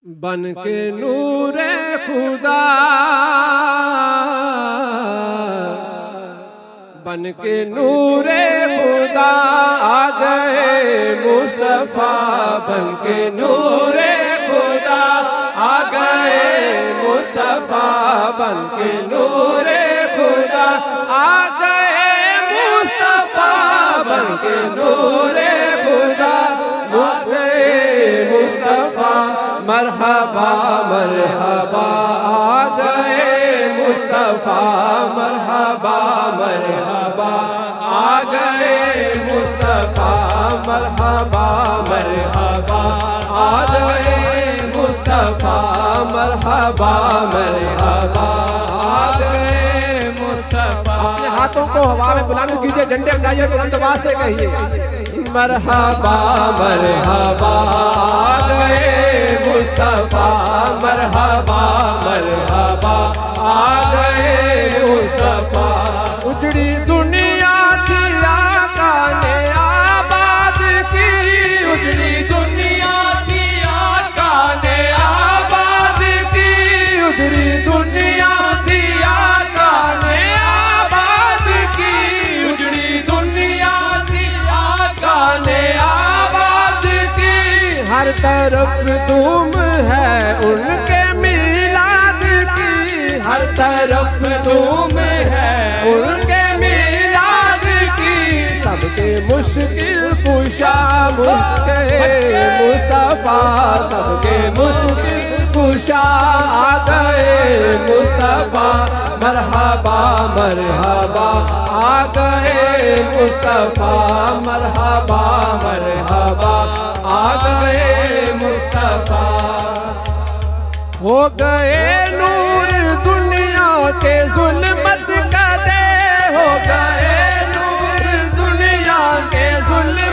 बन के नूरे खुदा, बन के नूरे खुदा आ गए मुस्तफा। बन के नूरे खुदा आ गए मुस्तफा। बन के नूरे खुदा आ गए मुस्तफा। बन के नूरे खुदा आ गए मुस्तफा। मरहबा मरहबा आ गए मुस्तफा। मरहबा मरहबा आ गए मुस्तफा। मरहबा मरहबा आ गए मुस्तफा। मरहबा मरहबा आ गए मुस्तफा। अपने हाथों को हवा में बुलंद कीजिए, झंडे उठाइए, बुलंद आवाज से कहिए मरहबा मरहबा आ गए मुस्तफा। मरहबा मरहबा आ गए मुस्तफा। उजड़ी दुनिया थी आका ने आबाद की। उजड़ी दुनिया थी आका ने आबाद की। उजड़ी दुनिया थी आका ने आबाद की। उजड़ी दुनिया थी आका ने आबाद की। हर तरफ धूम है उनके मिलाद की। हर तरफ धूम है उनके मिलाद की। सबके मुश्किल कुशा मुझके मुस्तफा। सबके मुश्किल कुशा आ गए मुस्तफा। मरहबा मरहबा आ गए मुस्तफा। मरहबा मरहबा आ गए मुस्तफा। हो गए नूर दुनिया के जुल्मत कदे। हो गए नूर दुनिया के जुल्म।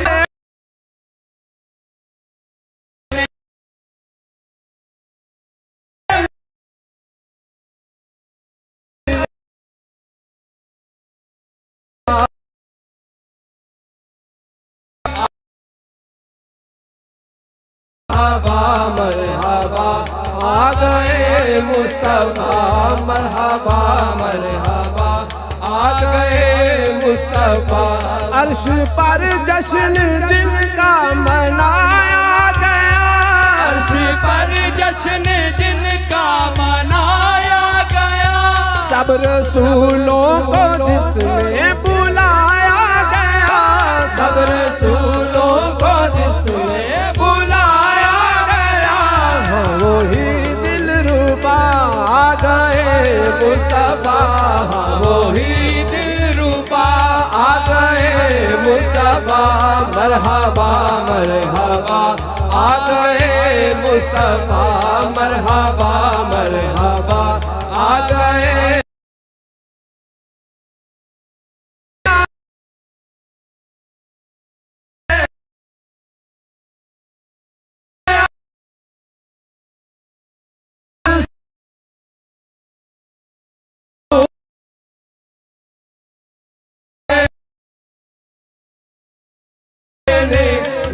मरहबा मरहबा आ गए मुस्तफा। मरहबा मरहबा आ गए मुस्तफा। अर्श पर जश्न जिनका मनाया गया। अर्श पर जश्न जिनका मनाया गया। सब रसूलों को जिसमें बुलाया गया। सब रसूलों को जिसमें बुलाया गया। वही दिलरुबा आ गए मुस्तफा। वही दिलरुबा आ गए मुस्तफा। मरहबा मरहबा आ गए मुस्तफा। मरहबा मरहबा आ गए।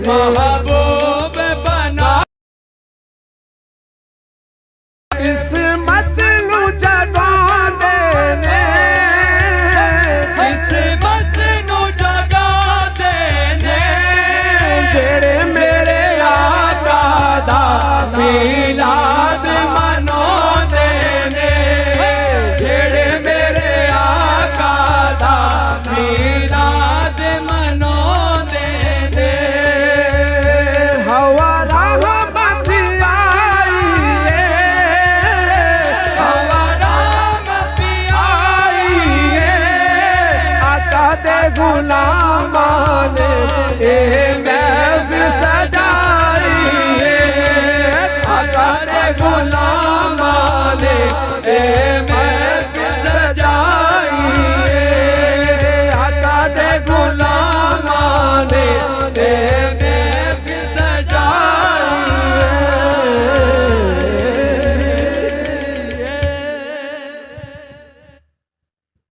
महबूब बना किस्मत नू जगा देने। किस्मत नू जगा देने। जेड़े मेरे आका दा मिलाद मनो देने। जेड़े मेरे आका दा मिलाद मनो देने। हवा रहमत आई है। हवा रहमत आई है। आका दे गुलामां ने ए महफिल सजाई है। आका दे गुलामां ने ए महफिल सजाई है। आका दे गुलामां ने